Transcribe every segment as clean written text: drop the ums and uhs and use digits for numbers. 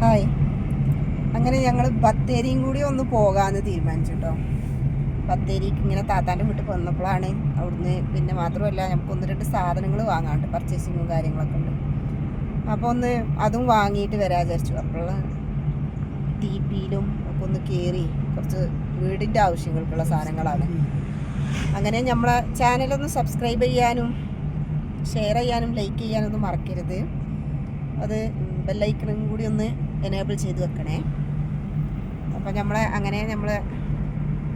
Hi. അങ്ങനെ ഞങ്ങൾ ബത്തേരിയും കൂടി ഒന്ന് പോകാമെന്ന് തീരുമാനിച്ചു കേട്ടോ. ബത്തേരിക്ക് ഇങ്ങനെ താത്താൻ്റെ വീട്ടിൽ വന്നപ്പോഴാണ് അവിടുന്ന്. പിന്നെ മാത്രമല്ല നമുക്ക് 1-2 സാധനങ്ങൾ വാങ്ങാണ്ട്, പർച്ചേസിങ്ങും കാര്യങ്ങളൊക്കെ ഉണ്ട്. അപ്പോൾ ഒന്ന് അതും വാങ്ങിയിട്ട് വരാൻ വിചാരിച്ചു. അപ്പോൾ TPയിലും ഒക്കെ ഒന്ന് കയറി കുറച്ച് വീടിൻ്റെ ആവശ്യങ്ങൾക്കുള്ള സാധനങ്ങളാണ്. അങ്ങനെ നമ്മളെ ചാനലൊന്ന് സബ്സ്ക്രൈബ് ചെയ്യാനും ഷെയർ ചെയ്യാനും ലൈക്ക് ചെയ്യാനൊന്നും മറക്കരുത്. അത് ബെല്ലൈക്കണും കൂടി ഒന്ന് എനേബിൾ ചെയ്ത് വെക്കണേ. അപ്പോൾ നമ്മൾ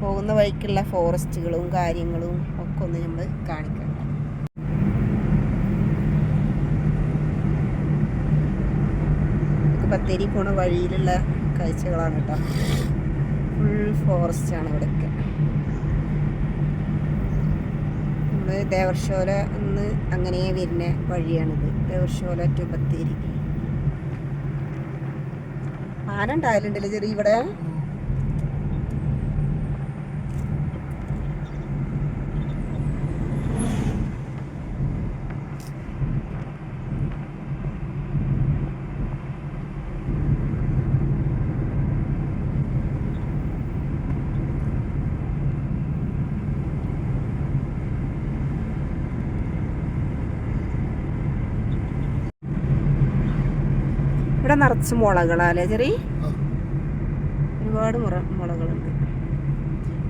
പോകുന്ന വഴിക്കുള്ള ഫോറസ്റ്റുകളും കാര്യങ്ങളും ഒക്കെ ഒന്ന് നമ്മൾ കാണിക്കണം. ബത്തേരി പോണ വഴിയിലുള്ള കാഴ്ചകളാണ് കേട്ടോ. ഫുൾ ഫോറസ്റ്റാണ് ഇവിടെയൊക്കെ. നമ്മൾ ദേവർശോല എന്ന് അങ്ങനെ വരുന്ന വഴിയാണിത്. ദേവർശോല ടു ബത്തേരി. ആന ഉണ്ടായാലുണ്ടല്ലോ ചെറിയ ഇവിടെ. ഇവിടെ നിറച്ച് മുളകളല്ലേ ചെറിയ, ഒരുപാട് മുളകളുണ്ട്.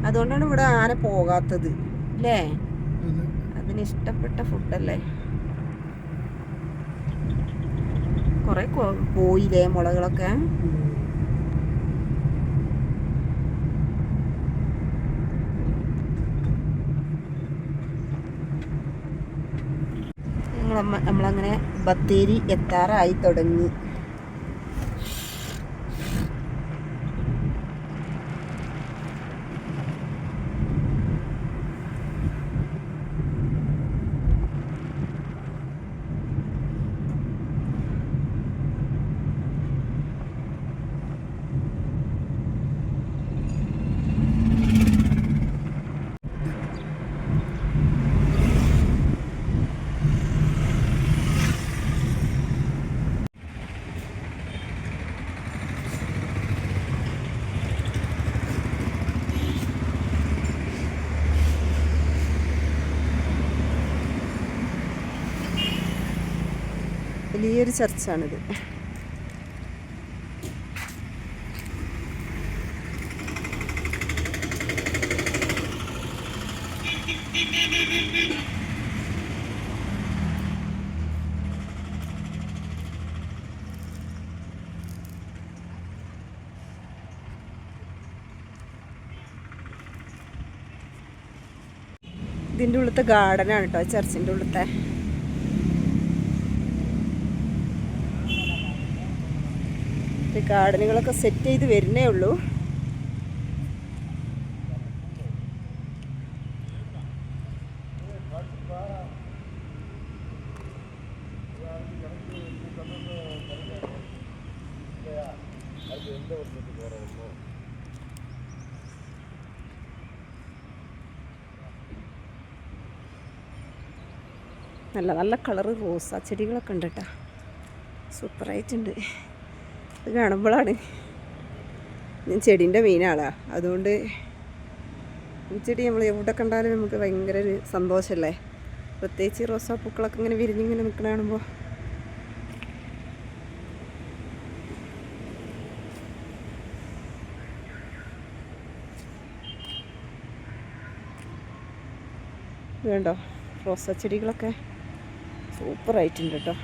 അതുകൊണ്ടാണ് ഇവിടെ ആന പോകാത്തത് അല്ലേ. അതിന് ഇഷ്ടപ്പെട്ട ഫുഡല്ലേ. കുറെ പോയില്ലേ മുളകളൊക്കെ. നമ്മളങ്ങനെ ബത്തേരി എത്താറായി തുടങ്ങി. വലിയൊരു ചർച്ചാണിത്. ഇതിൻ്റെ ഉള്ളത്തെ ഗാർഡനാണ് കേട്ടോ, ചർച്ചിൻ്റെ ഉള്ളത്തെ. ഗാർഡനുകളൊക്കെ സെറ്റ് ചെയ്ത് വരുന്നേ ഉള്ളൂ. നല്ല നല്ല കളറ് റോസാ ചെടികളൊക്കെ ഉണ്ട് കേട്ടോ. സൂപ്പറായിട്ടുണ്ട്. ഇത് കാണുമ്പോഴാണ് ഞാൻ ചെടീൻ്റെ മെയിനാളാണ്. അതുകൊണ്ട് ഈ ചെടി നമ്മൾ എവിടെ കണ്ടാലും നമുക്ക് ഭയങ്കര ഒരു സന്തോഷമല്ലേ. പ്രത്യേകിച്ച് റോസാപ്പൂക്കളൊക്കെ ഇങ്ങനെ വിരിഞ്ഞിങ്ങനെ നിൽക്കണ കാണുമ്പോൾ. വേണ്ടോ റോസാ ചെടികളൊക്കെ സൂപ്പറായിട്ടുണ്ട് കേട്ടോ.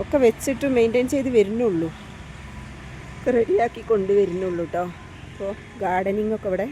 ഒക്കെ വെച്ചിട്ട് മെയിൻറ്റെയിൻ ചെയ്ത് വരുന്നുള്ളൂ, ഒക്കെ റെഡിയാക്കി കൊണ്ടുവരുന്നുള്ളൂ കേട്ടോ. അപ്പോൾ ഗാർഡനിങ് ഒക്കെ ഇവിടെ.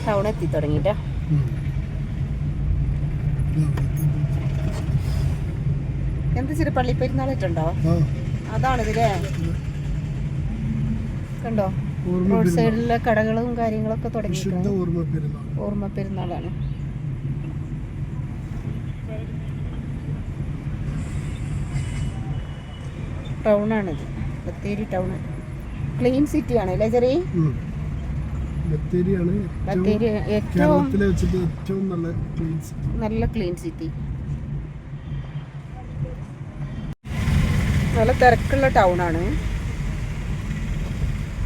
ടൗൺ എത്തി തുടങ്ങിയിട്ടാ. എന്താ ചെറിയ പള്ളിപ്പെരുന്നാളിട്ടുണ്ടോ? അതാണിതില്ലേ, കണ്ടോ റോഡ് സൈഡിലെ കടകളും കാര്യങ്ങളൊക്കെ തുടങ്ങി. ഓർമ്മ പെരുന്നാളാണ്. ടൗണാണിത്, ബത്തേരി ടൗൺ. ക്ലീൻ സിറ്റി ആണ് അല്ലേ ചെറിയ? ബത്തേരി ഏറ്റവും നല്ല ക്ലീൻ സിറ്റി. നല്ല തിരക്കുള്ള ടൗണാണ്.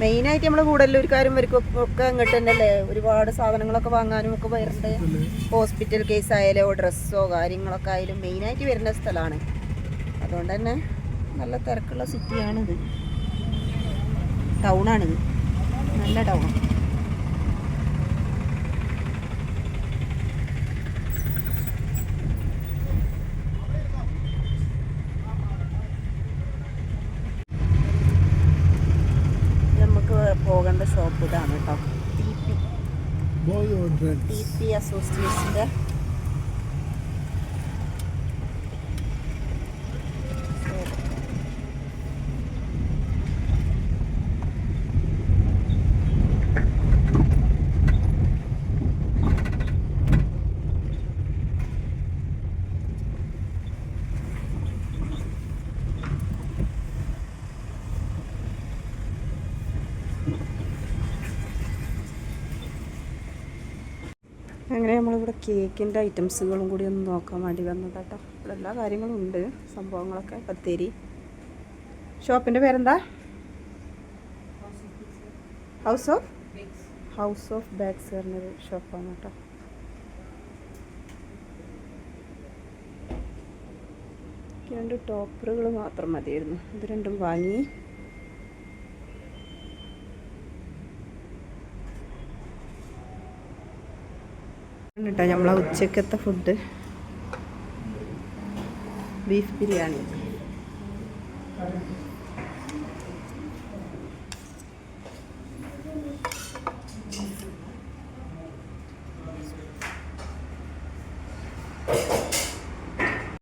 മെയിനായിട്ട് നമ്മൾ കൂടല്ലൂർക്കാരും ഒക്കെ അങ്ങോട്ട് തന്നെയല്ലേ ഒരുപാട് സാധനങ്ങളൊക്കെ വാങ്ങാനും ഒക്കെ വരുന്നുണ്ട്. ഹോസ്പിറ്റൽ കേസ് ആയാലോ ഡ്രസ്സോ കാര്യങ്ങളൊക്കെ ആയാലും മെയിനായിട്ട് വരുന്ന സ്ഥലമാണ്. അതുകൊണ്ട് തന്നെ നല്ല തിരക്കുള്ള സിറ്റിയാണിത്, ടൗണാണിത്, നല്ല ടൗൺ. നമുക്ക് പോകേണ്ട ഷോപ്പ് ഇതാണ് കേട്ടോ, TP അസോസിയേഷൻ്റെ അങ്ങനെ നമ്മളിവിടെ കേക്കിൻ്റെ ഐറ്റംസുകളും കൂടി ഒന്ന് നോക്കാൻ വേണ്ടി വന്നതാട്ടോ. ഇവിടെ എല്ലാ കാര്യങ്ങളും ഉണ്ട്, സംഭവങ്ങളൊക്കെ. ബത്തേരി ഷോപ്പിൻ്റെ പേരെന്താ? ഹൗസ് ഓഫ് ബാഗ്സ് പറഞ്ഞൊരു ഷോപ്പാണ് കേട്ടോ. രണ്ട് ടോപ്പറുകൾ മാത്രം മതിയായിരുന്നു, ഇത് രണ്ടും വാങ്ങി. കേട്ടോ നമ്മളെ ഉച്ചക്കത്തെ ഫുഡ് ബീഫ് ബിരിയാണി.